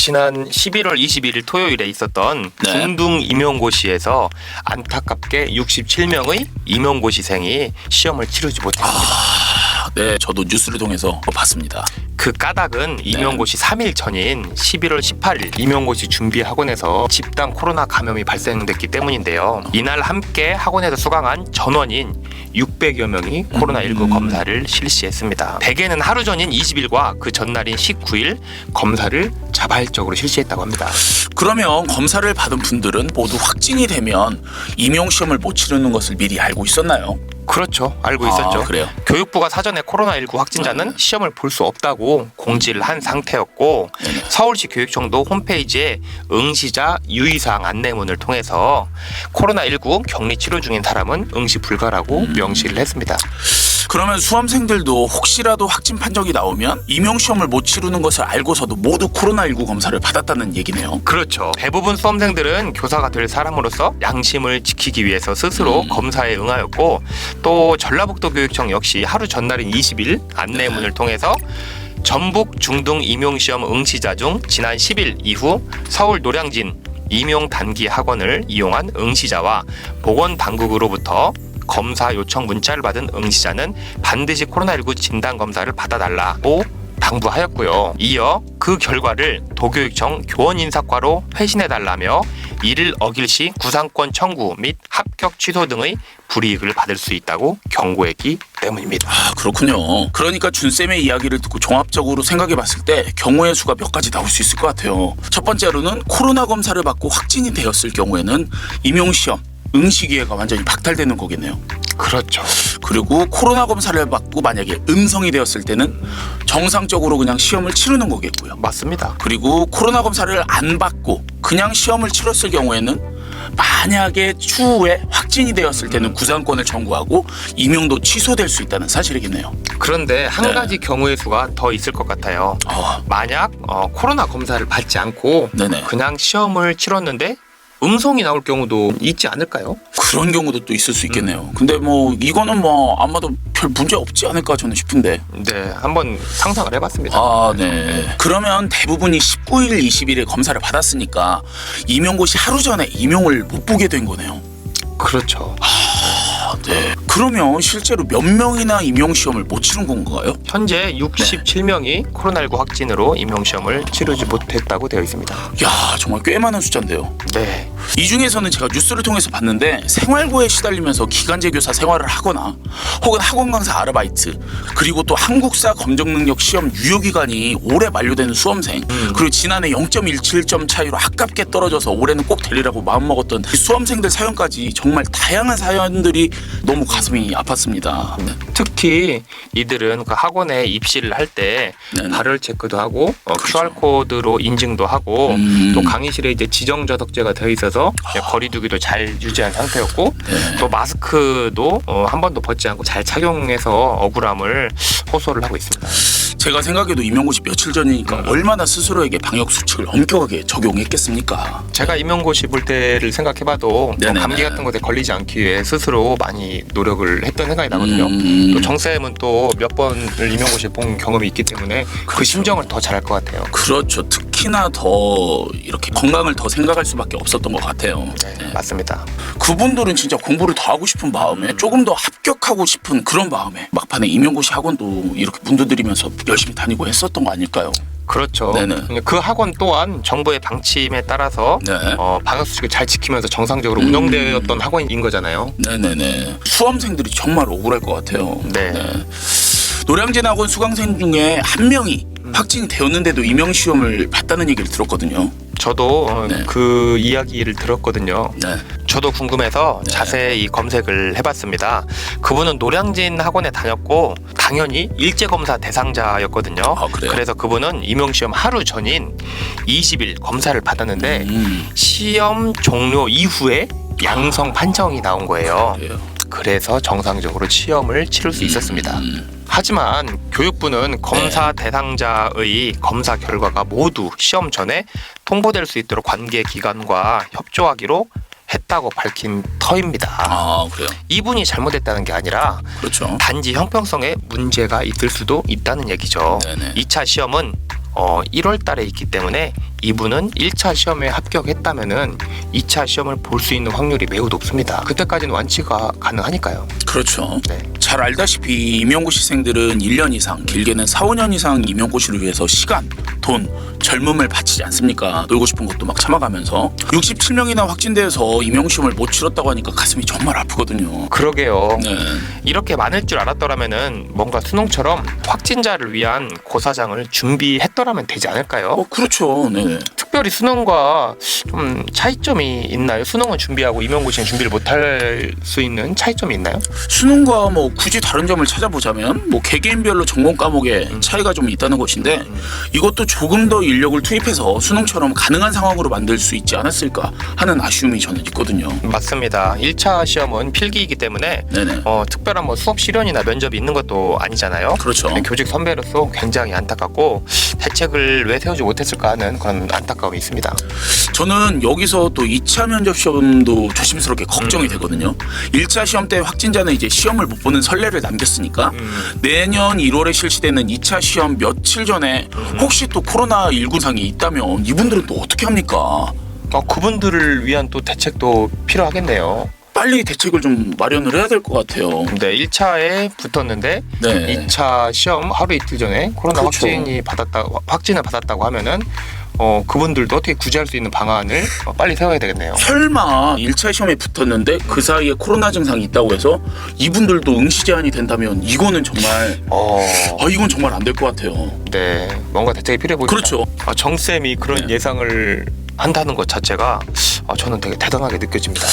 지난 11월 21일 토요일에 있었던 네. 중등 임용고시에서 안타깝게 67명의 임용고시생이 시험을 치르지 못했습니다. 네, 저도 뉴스를 통해서 봤습니다. 그 까닭은 임용고시 3일 전인 11월 18일 임용고시 준비 학원에서 집단 코로나 감염이 발생됐기 때문인데요. 이날 함께 학원에서 수강한 전원인 600여 명이 코로나19 검사를 실시했습니다. 대개는 하루 전인 20일과 그 전날인 19일 검사를 자발적으로 실시했다고 합니다. 그러면 검사를 받은 분들은 모두 확진이 되면 임용시험을 못 치르는 것을 미리 알고 있었나요? 그렇죠. 알고 있었죠. 그래요? 교육부가 사전에 코로나19 확진자는 시험을 볼 수 없다고 공지를 한 상태였고 서울시 교육청도 홈페이지에 응시자 유의사항 안내문을 통해서 코로나19 격리 치료 중인 사람은 응시 불가라고 명시를 했습니다. 그러면 수험생들도 혹시라도 확진 판정이 나오면 임용시험을 못 치르는 것을 알고서도 모두 코로나19 검사를 받았다는 얘기네요. 그렇죠. 대부분 수험생들은 교사가 될 사람으로서 양심을 지키기 위해서 스스로 검사에 응하였고 또 전라북도 교육청 역시 하루 전날인 20일 안내문을 통해서 전북 중등 임용시험 응시자 중 지난 10일 이후 서울 노량진 임용 단기 학원을 이용한 응시자와 보건당국으로부터 검사 요청 문자를 받은 응시자는 반드시 코로나19 진단검사를 받아달라고 당부하였고요. 이어 그 결과를 도교육청 교원인사과로 회신해달라며 이를 어길 시 구상권 청구 및 합격 취소 등의 불이익을 받을 수 있다고 경고했기 때문입니다. 그렇군요. 그러니까 준쌤의 이야기를 듣고 종합적으로 생각해봤을 때 경우의 수가 몇 가지 나올 수 있을 것 같아요. 첫 번째로는 코로나 검사를 받고 확진이 되었을 경우에는 임용시험 응시 기회가 완전히 박탈되는 거겠네요. 그렇죠. 그리고 코로나 검사를 받고 만약에 음성이 되었을 때는 정상적으로 그냥 시험을 치르는 거겠고요. 맞습니다. 그리고 코로나 검사를 안 받고 그냥 시험을 치렀을 경우에는 만약에 추후에 확진이 되었을 때는 구상권을 청구하고 임용도 취소될 수 있다는 사실이겠네요. 그런데 한 가지 경우의 수가 더 있을 것 같아요. 만약 코로나 검사를 받지 않고 네네. 그냥 시험을 치렀는데 음성이 나올 경우도 있지 않을까요? 그런 경우도 또 있을 수 있겠네요. 근데 뭐 이거는 뭐 아마도 별 문제 없지 않을까 저는 싶은데. 네, 한번 상상을 해봤습니다. 네. 그러면 대부분이 19일, 20일에 검사를 받았으니까 임용고시 하루 전에 임용을 못 보게 된 거네요. 그렇죠. 네. 그러면 실제로 몇 명이나 임용시험을 못 치른 건가요? 현재 67명이 코로나19 확진으로 임용시험을 치르지 못했다고 되어 있습니다. 야, 정말 꽤 많은 숫자인데요. 네. 이 중에서는 제가 뉴스를 통해서 봤는데 생활고에 시달리면서 기간제 교사 생활을 하거나 혹은 학원 강사 아르바이트 그리고 또 한국사 검정능력 시험 유효기간이 올해 만료되는 수험생 그리고 지난해 0.17점 차이로 아깝게 떨어져서 올해는 꼭 되리라고 마음먹었던 수험생들 사연까지 정말 다양한 사연들이 너무 가슴이 아팠습니다. 특히 이들은 그 학원에 입시를 할 때 발열 체크도 하고 QR코드로 인증도 하고 또 강의실에 이제 지정 좌석제가 되어 있어서 거리두기도 잘 유지한 상태였고 또 마스크도 한 번도 벗지 않고 잘 착용해서 억울함을 호소를 하고 있습니다. 제가 생각해도 임용고시 며칠 전이니까 얼마나 스스로에게 방역 수칙을 엄격하게 적용했겠습니까? 제가 임용고시 볼 때를 생각해봐도 감기 같은 것에 걸리지 않기 위해 스스로 많이 노력을 했던 생각이 나거든요. 또 정쌤은 또 몇 번을 임용고시 본 경험이 있기 때문에 그 심정을 더 잘할 것 같아요. 그렇죠. 특히나 더 이렇게 건강을 더 생각할 수밖에 없었던 것 같아요. 네, 맞습니다. 그분들은 진짜 공부를 더 하고 싶은 마음에 조금 더 합격하고 싶은 그런 마음에 막판에 임용고시 학원도 이렇게 문두드리면서 열심히 다니고 했었던 거 아닐까요? 그렇죠. 네네. 그 학원 또한 정부의 방침에 따라서 방역 수칙을 잘 지키면서 정상적으로 운영되었던 학원인 거잖아요. 네네네. 수험생들이 정말 억울할 것 같아요. 네. 노량진 학원 수강생 중에 한 명이 확진이 되었는데도 임용시험을 봤다는 얘기를 들었거든요. 저도 그 이야기를 들었거든요. 네. 저도 궁금해서 자세히 검색을 해봤습니다. 그분은 노량진 학원에 다녔고 당연히 일제검사 대상자였거든요. 그래서 그분은 임용시험 하루 전인 20일 검사를 받았는데 시험 종료 이후에 양성 판정이 나온 거예요. 그래서 정상적으로 시험을 치를 수 있었습니다. 하지만 교육부는 검사 대상자의 검사 결과가 모두 시험 전에 통보될 수 있도록 관계기관과 협조하기로 했다고 밝힌 터입니다. 그래요? 이분이 잘못했다는 게 아니라 그렇죠. 단지 형평성에 문제가 있을 수도 있다는 얘기죠. 2차 시험은 1월 달에 있기 때문에 이분은 1차 시험에 합격했다면은 2차 시험을 볼 수 있는 확률이 매우 높습니다. 그때까지는 완치가 가능하니까요. 그렇죠. 네. 잘 알다시피 임용고시생들은 1년 이상, 길게는 4, 5년 이상 임용고시를 위해서 시간, 돈, 젊음을 바치지 않습니까? 놀고 싶은 것도 막 참아가면서 67명이나 확진돼서 임용시험을 못 치렀다고 하니까 가슴이 정말 아프거든요. 그러게요. 네. 이렇게 많을 줄 알았더라면은 뭔가 수능처럼 확진자를 위한 고사장을 준비했더라면 되지 않을까요? 그렇죠. 네. 특별히 수능과 좀 차이점이 있나요? 수능은 준비하고 임용고시는 준비를 못할 수 있는 차이점이 있나요? 수능과 뭐 굳이 다른 점을 찾아보자면 뭐 개개인별로 전공 과목에 차이가 좀 있다는 것인데 이것도 조금 더 인력을 투입해서 수능처럼 가능한 상황으로 만들 수 있지 않았을까 하는 아쉬움이 저는 있거든요. 맞습니다. 1차 시험은 필기이기 때문에 네네. 특별한 뭐 수업 실연이나 면접이 있는 것도 아니잖아요. 그렇죠. 교직 선배로서 굉장히 안타깝고 대책을 왜 세우지 못했을까 하는 그런 안타까움이 있습니다. 저는 여기서 또 2차 면접 시험도 조심스럽게 걱정이 되거든요. 1차 시험 때 확진자는 이제 시험을 못 보는 선례를 남겼으니까 내년 1월에 실시되는 2차 시험 며칠 전에 혹시 또 코로나19상이 있다면 이분들은 또 어떻게 합니까? 그분들을 위한 또 대책도 필요하겠네요. 빨리 대책을 좀 마련을 해야 될 것 같아요. 네, 1차에 붙었는데 네. 2차 시험 하루 이틀 전에 코로나 그렇죠. 확진을 받았다고 하면은 그분들도 어떻게 구제할 수 있는 방안을 빨리 세워야 되겠네요. 설마 1차 시험에 붙었는데 그 사이에 코로나 증상이 있다고 해서 이분들도 응시 제한이 된다면 이거는 정말 이건 정말 안 될 것 같아요. 네, 뭔가 대책이 필요해 보입니다. 그렇죠. 정쌤이 그런 네. 예상을 한다는 것 자체가 저는 되게 대단하게 느껴집니다.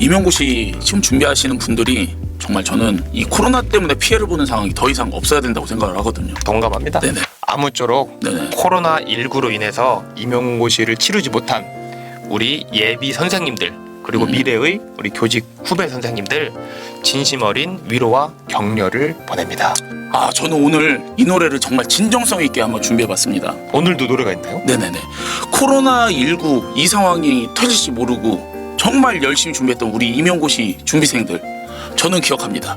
임용고시 시험 준비하시는 분들이 정말 저는 이 코로나 때문에 피해를 보는 상황이 더 이상 없어야 된다고 생각을 하거든요. 동감합니다. 네네. 아무쪼록 네네. 코로나19로 인해서 임용고시를 치르지 못한 우리 예비 선생님들 그리고 미래의 우리 교직 후배 선생님들 진심 어린 위로와 격려를 보냅니다. 저는 오늘 이 노래를 정말 진정성 있게 한번 준비해봤습니다. 오늘도 노래가 있나요? 네네네. 코로나19 이 상황이 터질지 모르고 정말 열심히 준비했던 우리 임용고시 준비생들 저는 기억합니다.